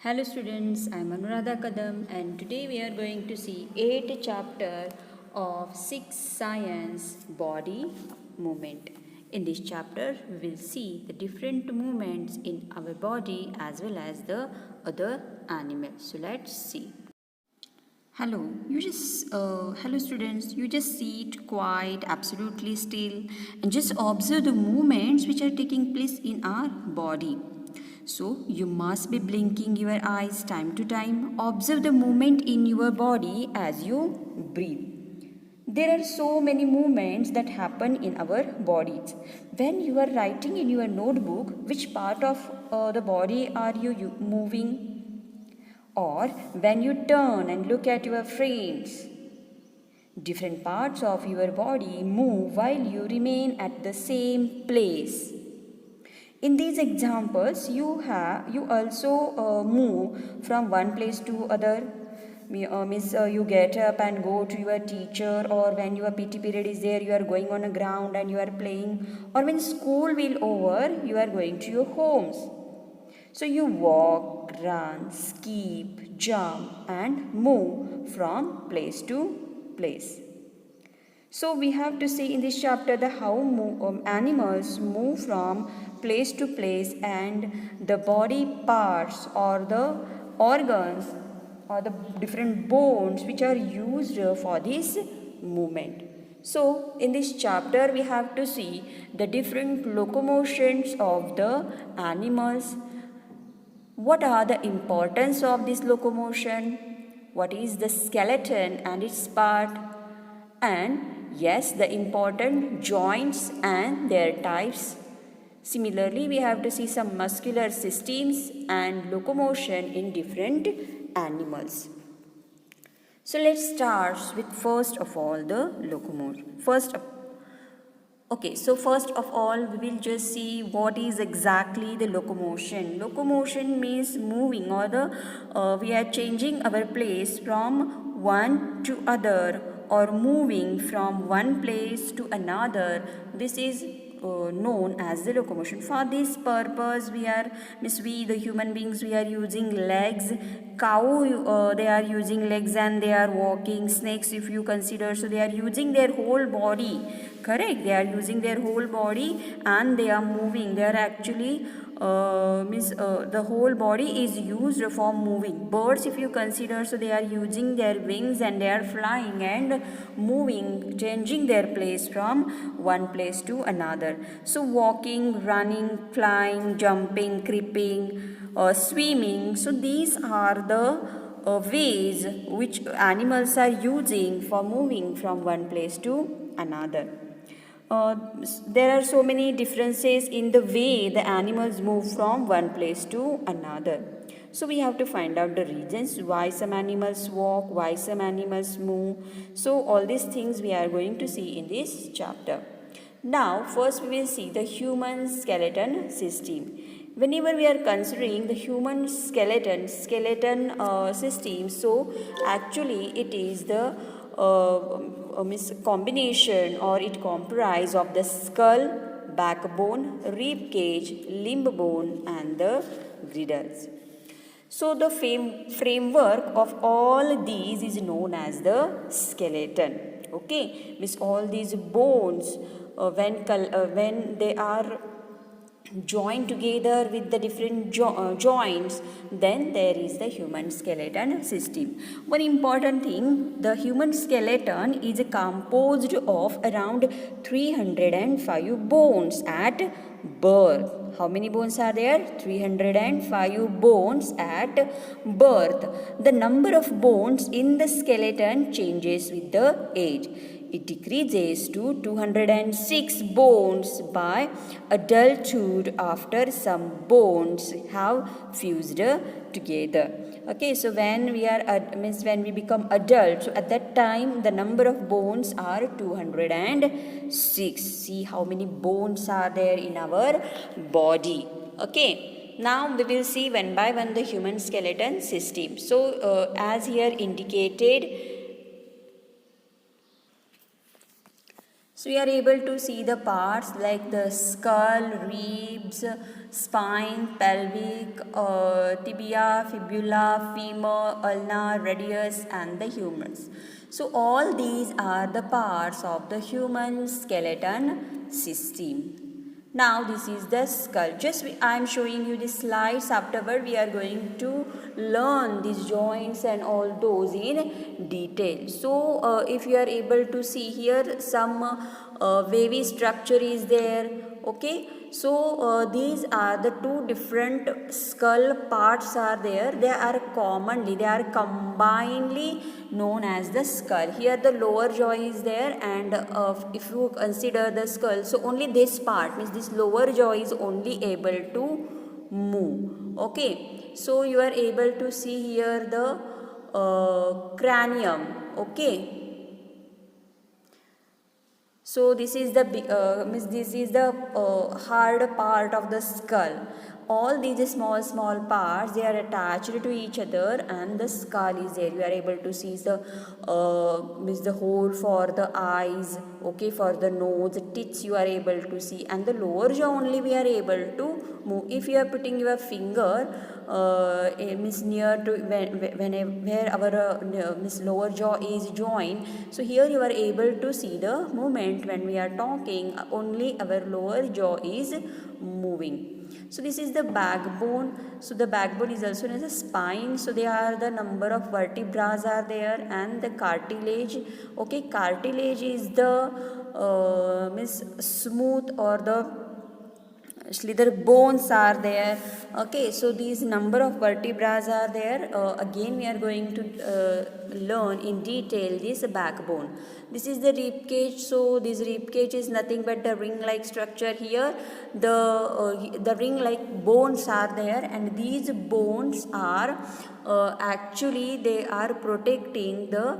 Hello students, I am Anuradha Kadam and today we are going to see 8th chapter of 6th Science Body Movement. In this chapter we will see the different movements in our body as well as the other animals. So let's see. Hello students, you just sit quiet, absolutely still and just observe the movements which are taking place in our body. So you must be blinking your eyes time to time. Observe the movement in your body as you breathe. There are so many movements that happen in our bodies. When you are writing in your notebook, which part of the body are you moving? Or when you turn and look at your friends, different parts of your body move while you remain at the same place. In these examples, you also move from one place to other. You get up and go to your teacher, or when your PT period is there, you are going on a ground and you are playing, or when school will over, you are going to your homes. So you walk, run, skip, jump and move from place to place. So we have to see in this chapter the how animals move from place to place and the body parts or the organs or the different bones which are used for this movement. So in this chapter we have to see the different locomotions of the animals. What are the importance of this locomotion? What is the skeleton and its part? And yes, the important joints and their types. Similarly, we have to see some muscular systems and locomotion in different animals. So let's start with first of all the locomotion. First of all we will just see what is exactly the locomotion. Locomotion means moving or we are changing our place from one to other or moving from one place to another. This is known as the locomotion. For this purpose we the human beings we are using legs. Cow they are using legs and they are walking. Snakes if you consider, so they are using their whole body. Correct, they are using their whole body and they are moving. They are actually the whole body is used for moving. Birds if you consider, so they are using their wings and they are flying and moving, changing their place from one place to another. So walking, running, flying, jumping, creeping, swimming, so these are the ways which animals are using for moving from one place to another. There are so many differences in the way the animals move from one place to another. So we have to find out the reasons why some animals walk, why some animals move. So all these things we are going to see in this chapter. Now first we will see the human skeleton system. Whenever we are considering the human skeleton system, so actually it is the combination or it comprises of the skull, backbone, rib cage, limb bone and the girdles. So the framework of all these is known as the skeleton. Okay, means all these bones when they are joined together with the different joints, then there is the human skeleton system. One important thing, the human skeleton is composed of around 305 bones at birth. How many bones are there? 305 bones at birth. The number of bones in the skeleton changes with the age. It decreases to 206 bones by adulthood after some bones have fused together. Okay, so when we become adults, so at that time the number of bones are 206. See how many bones are there in our body. Okay, now we will see one by one the human skeleton system. So as here indicated, So we are able to see the parts like the skull, ribs, spine, pelvic, tibia, fibula, femur, ulna, radius and the humerus. So all these are the parts of the human skeleton system. Now this is the skull. I am showing you the slides. Afterward we are going to learn these joints and all those in detail. So if you are able to see here, some wavy structure is there. Okay. So these are the two different skull parts are there. They are combinedly known as the skull. Here the lower jaw is there, and if you consider the skull, so only this part, means this lower jaw is only able to move. Okay. So you are able to see here the cranium. Okay. So this is the hard part of the skull. All these small parts, they are attached to each other, and the skull is there. You are able to see the hole for the eyes, okay, for the nose, teeth you are able to see, and the lower jaw only we are able to move. If you are putting your finger means near to where our lower jaw is joined, so here you are able to see the movement. When we are talking, only our lower jaw is moving. So this is the backbone. So the backbone is also known as a spine. So there are the number of vertebrae are there, and the cartilage. Okay, cartilage is the smooth or the slither bones are there. Okay, so these number of vertebrae are there. Again we are going to learn in detail this backbone. This is the rib cage. So this rib cage is nothing but the ring like structure. Here the ring like bones are there, and these bones are actually they are protecting the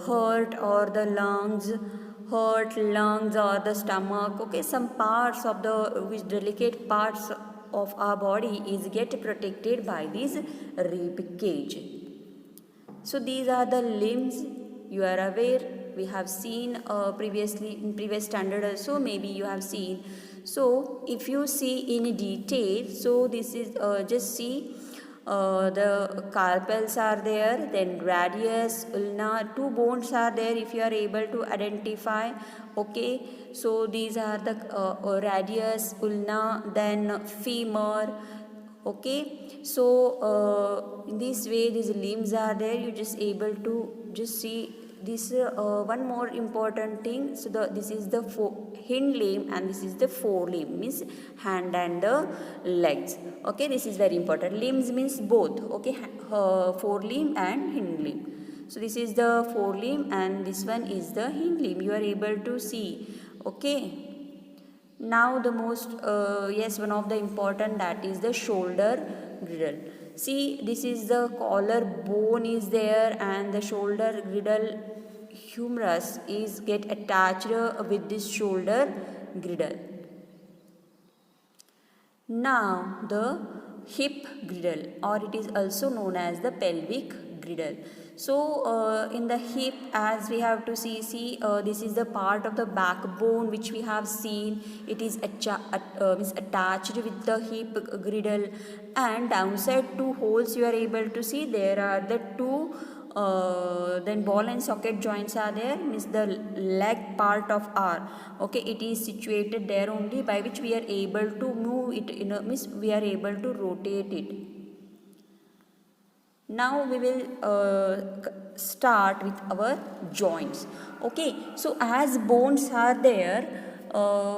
heart or the lungs or the stomach. Okay, some parts of the which delicate parts of our body is get protected by this rib cage. So these are the limbs. You are aware, we have seen previously in previous standard also, maybe you have seen. So if you see in detail, so this is just see the carpels are there, then radius, ulna, two bones are there if you are able to identify. Okay, so these are the radius, ulna, then femur. Okay, so in this way these limbs are there. You just able to just see this one more important thing. So this is the hind limb, and this is the forelimb, means hand and the legs. Okay, this is very important. Limbs means both. Okay, forelimb and hind limb. So this is the forelimb, and this one is the hind limb. You are able to see. Okay. Now the most one of the important, that is the shoulder girdle. See, this is the collar bone is there, and the shoulder girdle humerus is get attached with this shoulder girdle. Now the hip girdle, or it is also known as the pelvic girdle. So in the hip, as we have to see this is the part of the backbone which we have seen. It is attached with the hip girdle, and downside two holes you are able to see. There are the two then ball and socket joints are there, means the leg part of our, okay, it is situated there only, by which we are able to move it, means we are able to rotate it. Now we will start with our joints. Okay, so as bones are there,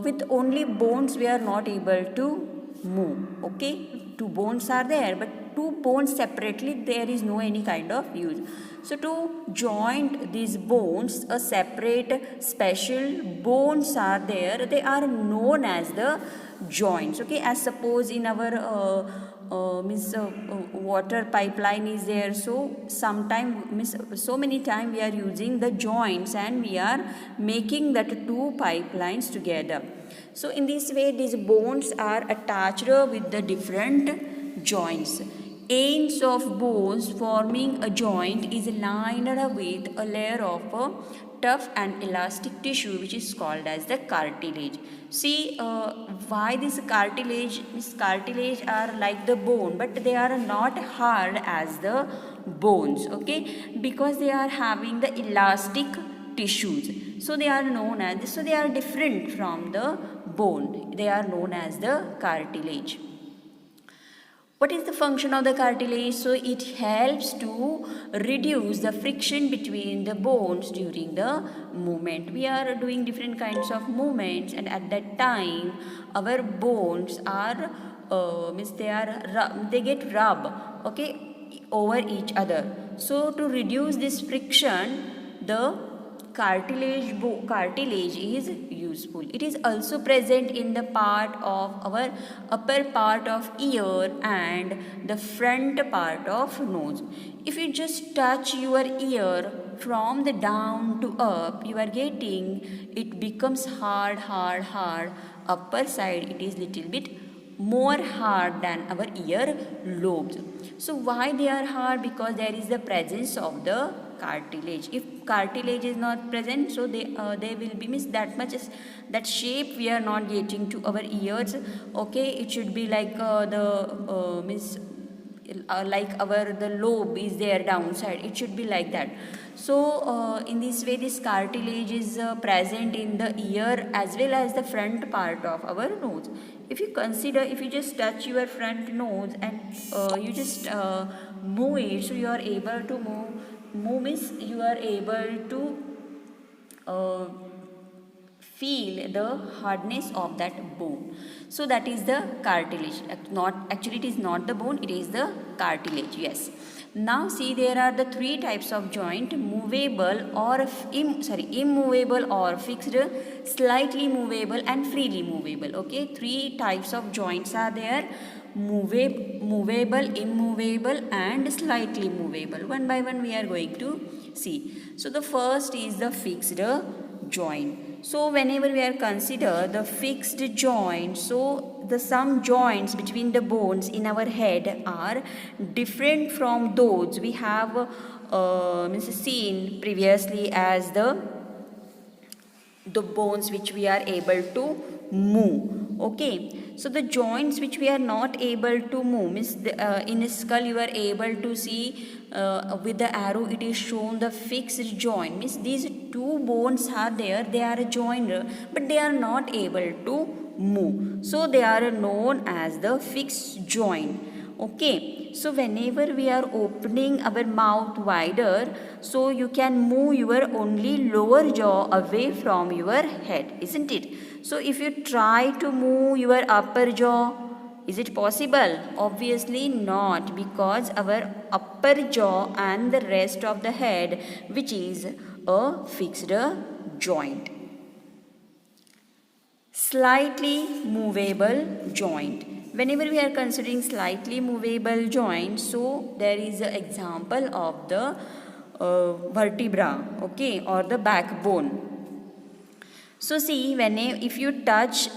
with only bones we are not able to move. Okay, two bones are there, but two bones separately there is no any kind of use. So to joint these bones, a separate special bones are there. They are known as the joints. Okay, as suppose in our water pipeline is there, so sometime so many time we are using the joints, and we are making that two pipelines together. So in this way these bones are attached with the different joints. ends of bones forming a joint is lined with a layer of tough and elastic tissue which is called as the cartilage. See why this cartilage are like the bone, but they are not hard as the bones, okay, because they are having the elastic tissues. So they are known as this. So they are different from the bone. They are known as the cartilage. What is the function of the cartilage? So it helps to reduce the friction between the bones during the movement. We are doing different kinds of movements, and at that time our bones are they get rub, okay, over each other. So to reduce this friction, the cartilage is useful. It is also present in the part of our upper part of ear and the front part of nose. If you just touch your ear from the down to up, you are getting it becomes hard. Upper side it is little bit more hard than our ear lobes. So why they are hard? Because there is the presence of the cartilage. If cartilage is not present, so they will be miss that much as that shape we are not getting to our ears, okay. It should be like like our the lobe is there downside, it should be like that. So in this way this cartilage is present in the ear as well as the front part of our nose. If you consider, if you just touch your front nose and you just move it, so you are able to move means you are able to feel the hardness of that bone. So that is the cartilage. Actually it is not the bone, it is the cartilage. Yes. Now see, there are the three types of joint: movable or immovable or fixed, slightly movable and freely movable. Okay, three types of joints are there: movable, immovable and slightly movable. One by one we are going to see. So the first is the fixed joint. So whenever we are consider the fixed joint, so the some joints between the bones in our head are different from those we have seen previously as the bones which we are able to move. Okay, so the joints which we are not able to move means in a skull you are able to see with the arrow it is shown the fixed joint, means these two bones are there, they are joined but they are not able to move, so they are known as the fixed joint. Okay, so whenever we are opening our mouth wider, so you can move your only lower jaw away from your head, isn't it? So if you try to move your upper jaw, is it possible? Obviously not, because our upper jaw and the rest of the head, which is a fixed joint. Slightly movable joint. Whenever we are considering slightly movable joint, so there is an example of the vertebra, okay, or the backbone. So see, if you touch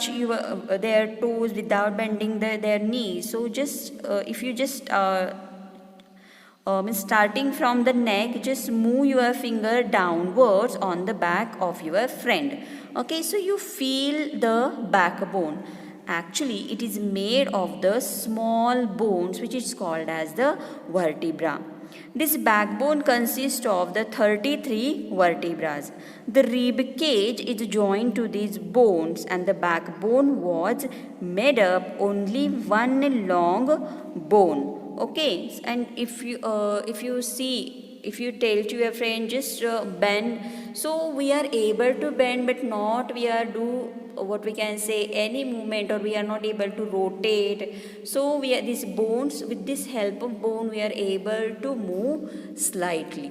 your their toes without bending their knees, so just if you just starting from the neck, just move your finger downwards on the back of your friend. Okay, so you feel the backbone. Actually, it is made of the small bones which is called as the vertebra. This backbone consists of the 33 vertebrae. The rib cage is joined to these bones and the backbone was made up only one long bone. Okay, and if you tell to your friend just bend, so we are able to bend but not we are do what we can say any movement, or we are not able to rotate. So we are these bones, with this help of bone we are able to move slightly.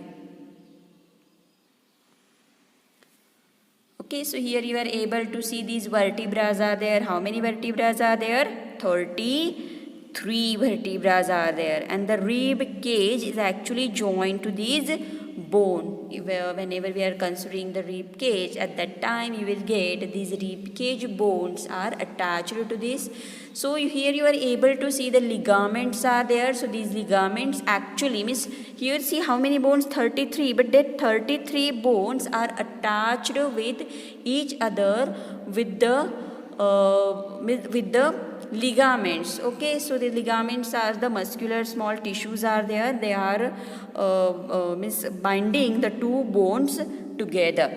Okay, so here you are able to see these vertebrae are there. How many vertebrae are there? 33 vertebrae are there, and the rib cage is actually joined to these bone. Whenever we are considering the rib cage, at that time you will get these rib cage bones are attached to this. So here you are able to see the ligaments are there. So these ligaments actually means, here see how many bones, 33, but that 33 bones are attached with each other with the ligaments. Okay, so the ligaments are the muscular small tissues are there. They are means binding the two bones together.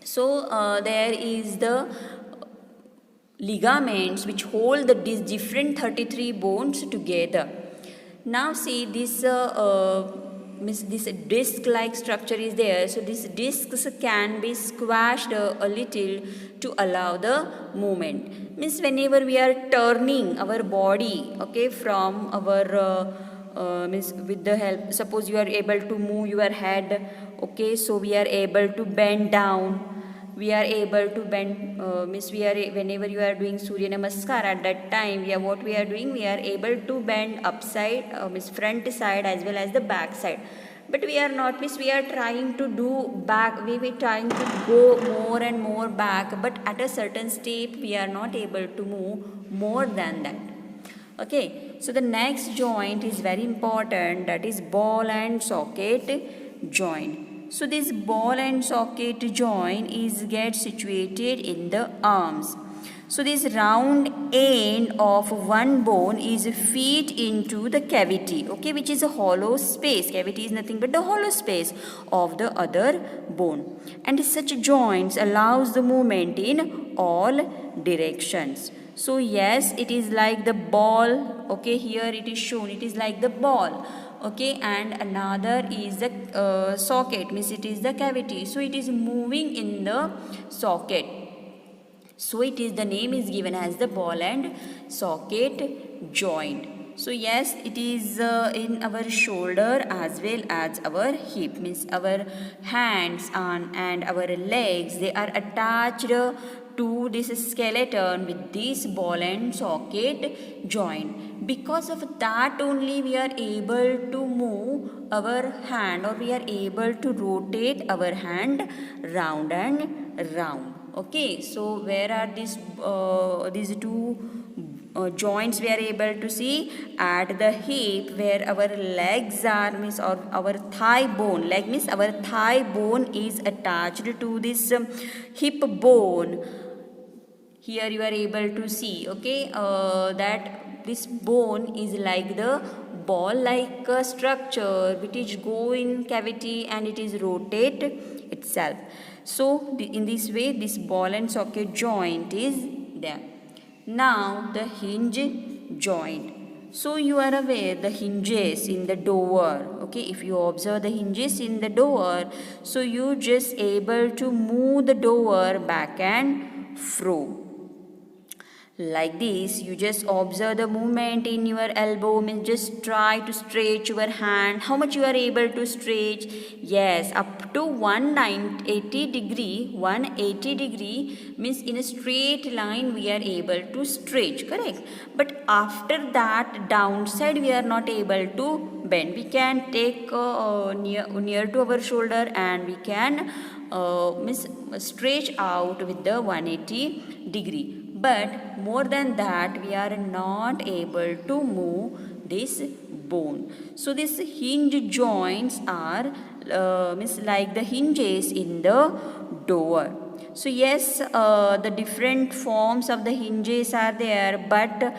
So there is the ligaments which hold these different 33 bones together. Now see this this disc like structure is there. So these discs can be squashed a little to allow the movement. Means whenever we are turning our body, okay, from our means with the help, suppose you are able to move your head, okay, so we are able to bend down. We are able to bend, means we are, whenever you are doing Surya Namaskar, at that time what we are doing, we are able to bend upside, means front side as well as the back side. But we are not, means we are trying to do back, we were trying to go more and more back, but at a certain step we are not able to move more than that. Okay, so the next joint is very important, that is ball and socket joint. So this ball and socket joint gets situated in the arms. So this round end of one bone is fit into the cavity, okay, which is a hollow space. Cavity is nothing but the hollow space of the other bone. And such joints allows the movement in all directions. So yes, it is like the ball, okay, here it is shown, it is like the ball. Okay, and another is the socket, means it is the cavity. So it is moving in the socket. So it is, the name is given as the ball and socket joint. So yes, it is in our shoulder as well as our hip, means our hands and our legs, they are attached to this skeleton with this ball and socket joint. Because of that only we are able to move our hand, or we are able to rotate our hand round and round. Okay, so where are these two joints we are able to see? At the hip, where our legs are, means our thigh bone, leg means our thigh bone is attached to this hip bone. Here you are able to see, okay, that this bone is like the ball like structure which is go in cavity and it is rotate itself. So in this way this ball and socket joint is there. Now the hinge joint. So you are aware the hinges in the door, okay, if you observe the hinges in the door, so you just able to move the door back and fro. Like this, you just observe the movement in your elbow, means just try to stretch your hand. How much you are able to stretch? Yes, up to 180 degree. 180 degree means in a straight line we are able to stretch, correct? But after that downside we are not able to bend. We can take near to our shoulder and we can stretch out with the 180 degree. But more than that we are not able to move this bone. So these hinge joints are means like the hinges in the door. So yes, the different forms of the hinges are there, but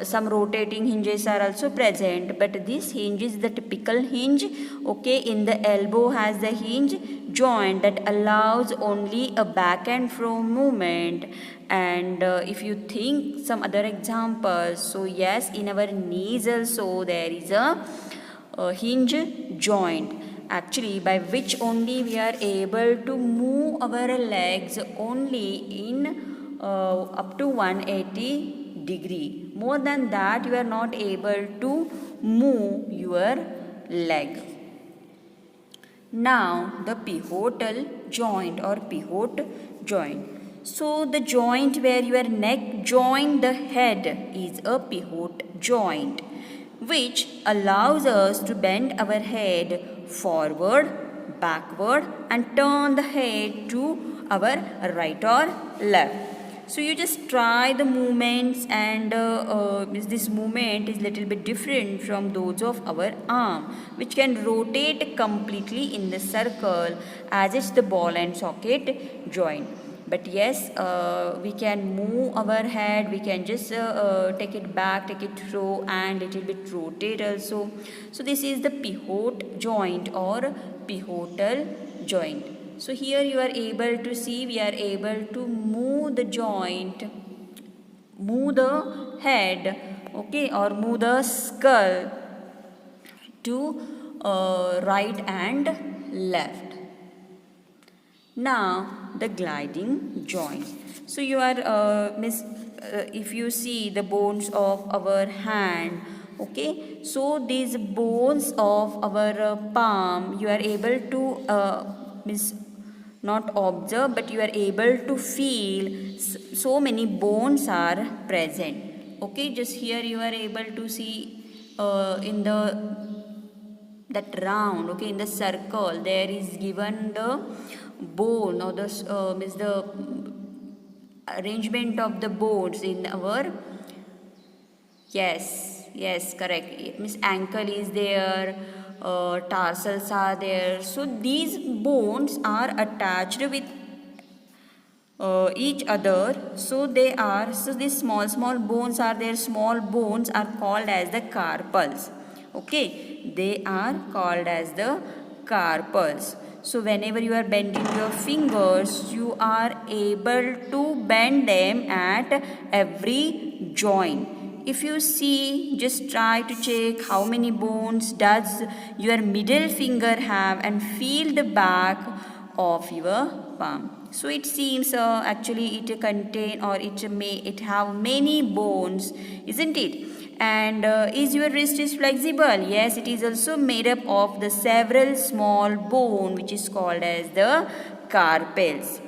some rotating hinges are also present. But this hinge is the typical hinge. Okay, in the elbow has the hinge joint that allows only a back and fro movement. And if you think some other examples, so yes, in our knees also there is a hinge joint, actually by which only we are able to move our legs only in up to 180 degree. More than that you are not able to move your leg. Now the pivotal joint or pivot joint. So the joint where your neck join the head is a pivot joint, which allows us to bend our head forward, backward, and turn the head to our right or left. So you just try the movements, and this movement is little bit different from those of our arm, which can rotate completely in the circle as it's the ball and socket joint. But yes, we can move our head, we can just take it back, take it through, and little bit rotate also. So this is the pivot joint or pivotal joint. So here you are able to see, we are able to move the joint, move the head, okay, or move the skull to right and left. Now the gliding joint. So you are if you see the bones of our hand, okay, so these bones of our palm, you are able to not observe, but you are able to feel so many bones are present. Okay, just here you are able to see in that round, okay, in the circle there is given the bone, or the arrangement of the bones in our, yes, correct, means ankle is there, tarsals are there. So these bones are attached with each other. So these small bones are there. Small bones are called as the carpals. Okay, they are called as the carpals. So whenever you are bending your fingers, you are able to bend them at every joint. If you see, just try to check how many bones does your middle finger have, and feel the back of your palm. So it seems actually it contain, or it have many bones, isn't it? And is your wrist is flexible? Yes, it is also made up of the several small bone, which is called as the carpals.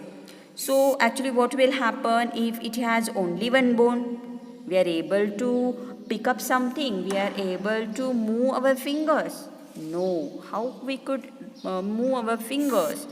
So actually what will happen if it has only one bone? We are able to pick up something. We are able to move our fingers. No, how we could move our fingers?